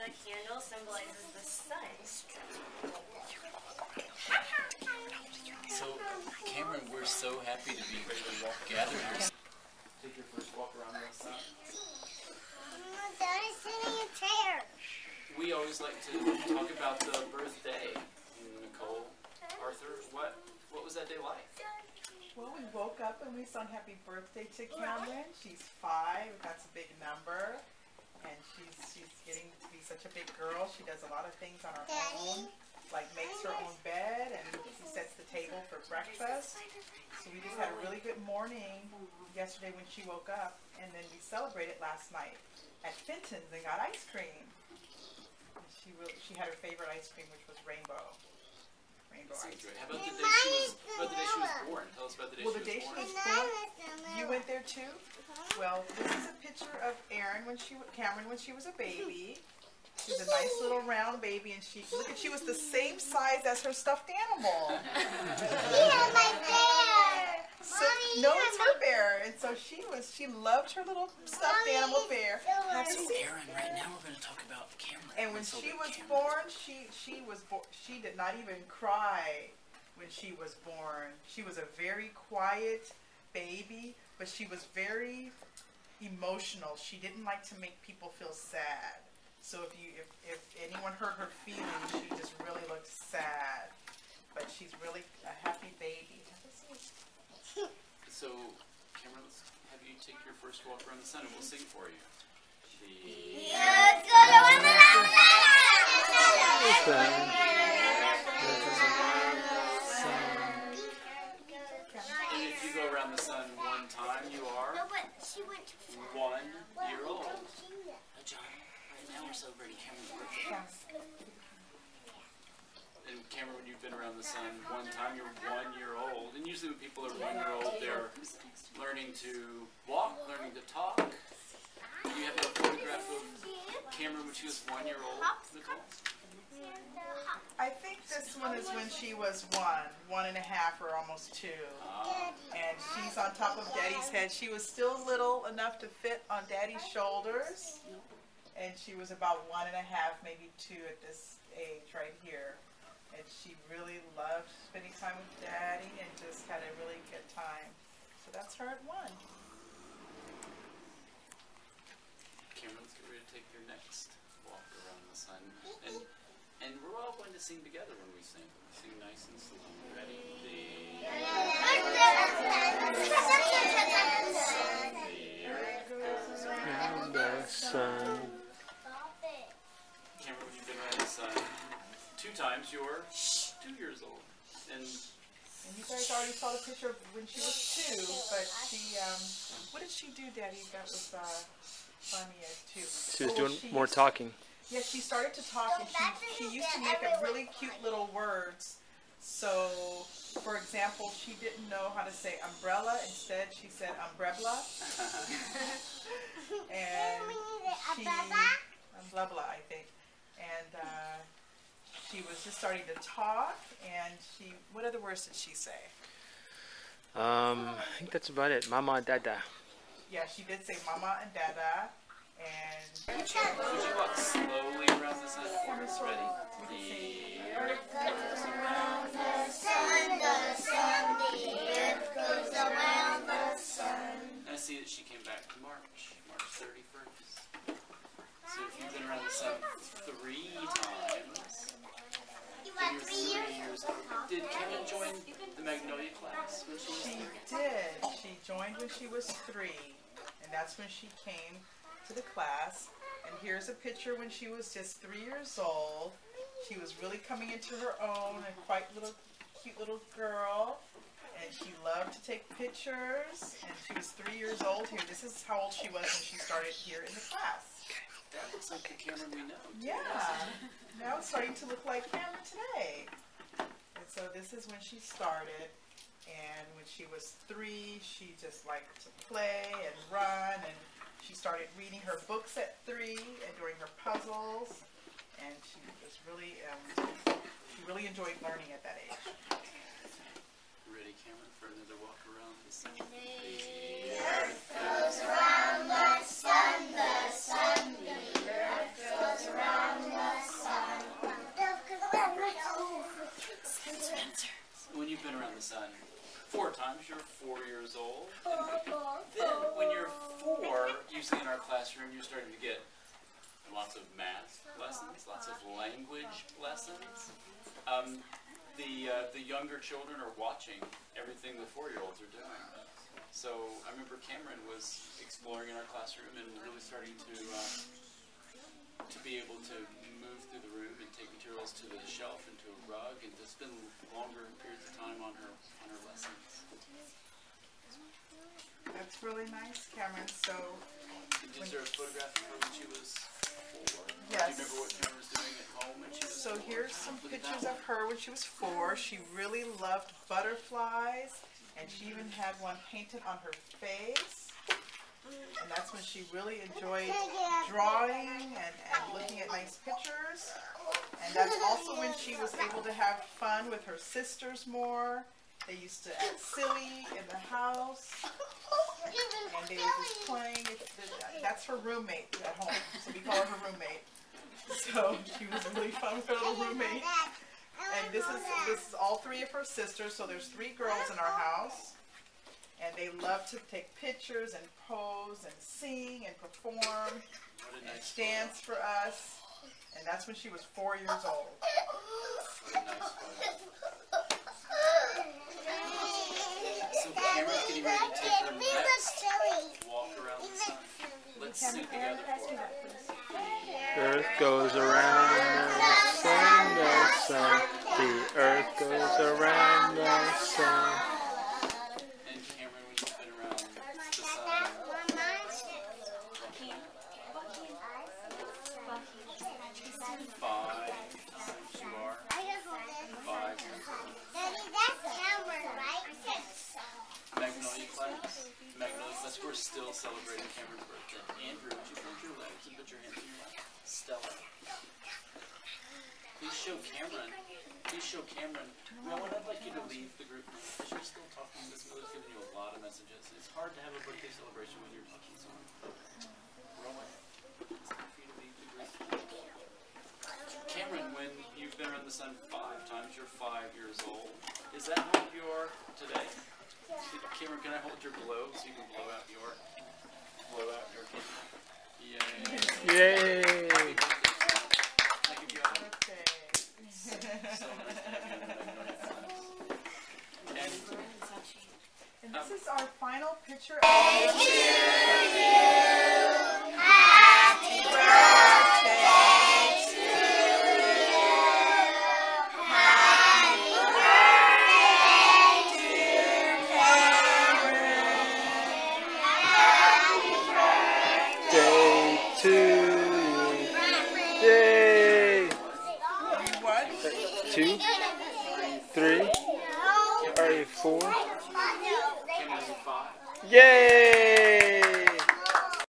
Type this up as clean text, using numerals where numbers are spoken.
a candle symbolizes the sun. So, Camryn, we're so happy to be gathered here. Take your first walk around the sun. Daddy's sitting in a chair. We always like to talk about the birthday. Nicole, Arthur, what was that day like? Well, we woke up and we sung happy birthday to Camryn. She's 5, that's a big number. And she's getting to be such a big girl. She does a lot of things on her own, like makes her own bed and she sets the table for breakfast. So we just had a really good morning yesterday when she woke up, and then we celebrated last night at Fenton's and got ice cream. And she had her favorite ice cream, which was rainbow ice cream. How about the day she was born? Tell us about the day she was born. You went there too? Well, this is a picture of Camryn when she was a baby. She was a nice little round baby, and she was the same size as her stuffed animal. My bear. No, it's her bear, and so she loved her little stuffed animal bear. So, Aaron, right now we're going to talk about Camryn. And when she was born, she did not even cry when she was born. She was a very quiet baby, but she was very emotional. She didn't like to make people feel sad. So if anyone hurt her feelings, she just really looked sad. But she's really a happy baby. So, Camryn, let's have you take your first walk around the sun, and we'll sing for you. And if you go around the sun one time, you are 1 year old. John, right now we're celebrating Camryn's birthday. And Camryn, when you've been around the sun one time, you're 1 year old. And usually when people are 1 year old, they're learning to walk, learning to talk. Do you have a photograph of Camryn when she was 1 year old, Nicole? I think this one is when she was 1 and a half, or almost 2. And she's on top of Daddy's head. She was still little enough to fit on Daddy's shoulders. And she was about 1 and a half, maybe 2 at this age right here. And she really loved spending time with Daddy and just had a really good time. So that's her at 1. Camryn, let's get ready to take your next walk around the sun. And we're all going to sing together when we sing. Sing nice and slow. Ready? The earth goes around the sun. Camryn, when you've been around the sun 2 times, you're 2 years old. And you guys already saw the picture of when she was 2, but she, what did she do, Daddy, that was funny as 2? She was doing more talking. Yeah, she started to talk, and she used to make up really cute little words. So, for example, she didn't know how to say umbrella. Instead, she said umbrella. And umbrella, I think. And she was just starting to talk, and what other words did she say? I think that's about it. Mama, Dada. Yeah, she did say mama and dada. And would you walk slowly around the sun for us? Ready? The earth goes around the sun, the earth goes around the sun. And I see that she came back to March 31st. So if you've been around the sun 3 times, when you're 3 years old, did Camryn join the Magnolia class when she was 3? She did. She joined when she was 3, and that's when she came to the class. And here's a picture when she was just 3 years old. She was really coming into her own, and quite cute little girl. And she loved to take pictures. And she was 3 years old here. This is how old she was when she started here in the class. That looks like the Camryn we know. Yeah. Now it's starting to look like Camryn today. And so this is when she started. And when she was 3, she just liked to play and run, and she started reading her books at 3 and doing her puzzles, and she was really, she really enjoyed learning at that age. Ready, Camryn, for another walk around the sun? The earth goes around the sun, the earth goes around 4 years old. Then when you're 4, usually in our classroom, you're starting to get lots of math lessons, lots of language lessons. The younger children are watching everything the 4-year-olds are doing. So I remember Camryn was exploring in our classroom and really starting to be able to move through the room and take materials to the shelf and to a rug and to spend longer periods of time on her lessons. That's really nice, Camryn. So, Is there a photograph of her when she was 4? yes. Do you remember what Camryn was doing at home when she was 4? So here's some pictures of her when she was 4. She really loved butterflies, and she even had one painted on her face. And that's when she really enjoyed drawing and looking at nice pictures. And that's also when she was able to have fun with her sisters more. They used to act silly in the house. And they were just playing. That's her roommate at home. So we call her her roommate. So she was really fun with her little roommate. And this is all 3 of her sisters. So there's 3 girls in our house. And they love to take pictures and pose and sing and perform and dance for us. And that's when she was 4 years old. What a nice photo. So Camryn's getting ready to take her next walk around the sun. Let's sing together for her. The earth goes around the sun. The earth goes around the sun. And Camryn, when you've been around the sun, 5 times you are. 5 years old. Magnolia class. Magnolia class. We're still celebrating Camryn's birthday. Andrew, would you bend your legs and put your hands in your lap? Stella. Please show Camryn. Please show Camryn. Rowan, I'd like you to leave the group now because you're still talking. This mother's giving you a lot of messages. It's hard to have a birthday celebration when you're talking so much. Rowan, it's time for you to leave the group. Camryn, when you've been around the sun 5 times, you're 5 years old. Is that how old you are today? Camryn, can I hold your globe so you can blow out your candle? Yay. Yay! Happy birthday. I give you all so nice to have you in the Magnolia class. And this is our final picture of the Happy birthday to you. Happy birthday, dear Camryn. Happy Day to you. Yay! what? 2, 3, 4. Camryn's 5. Yay!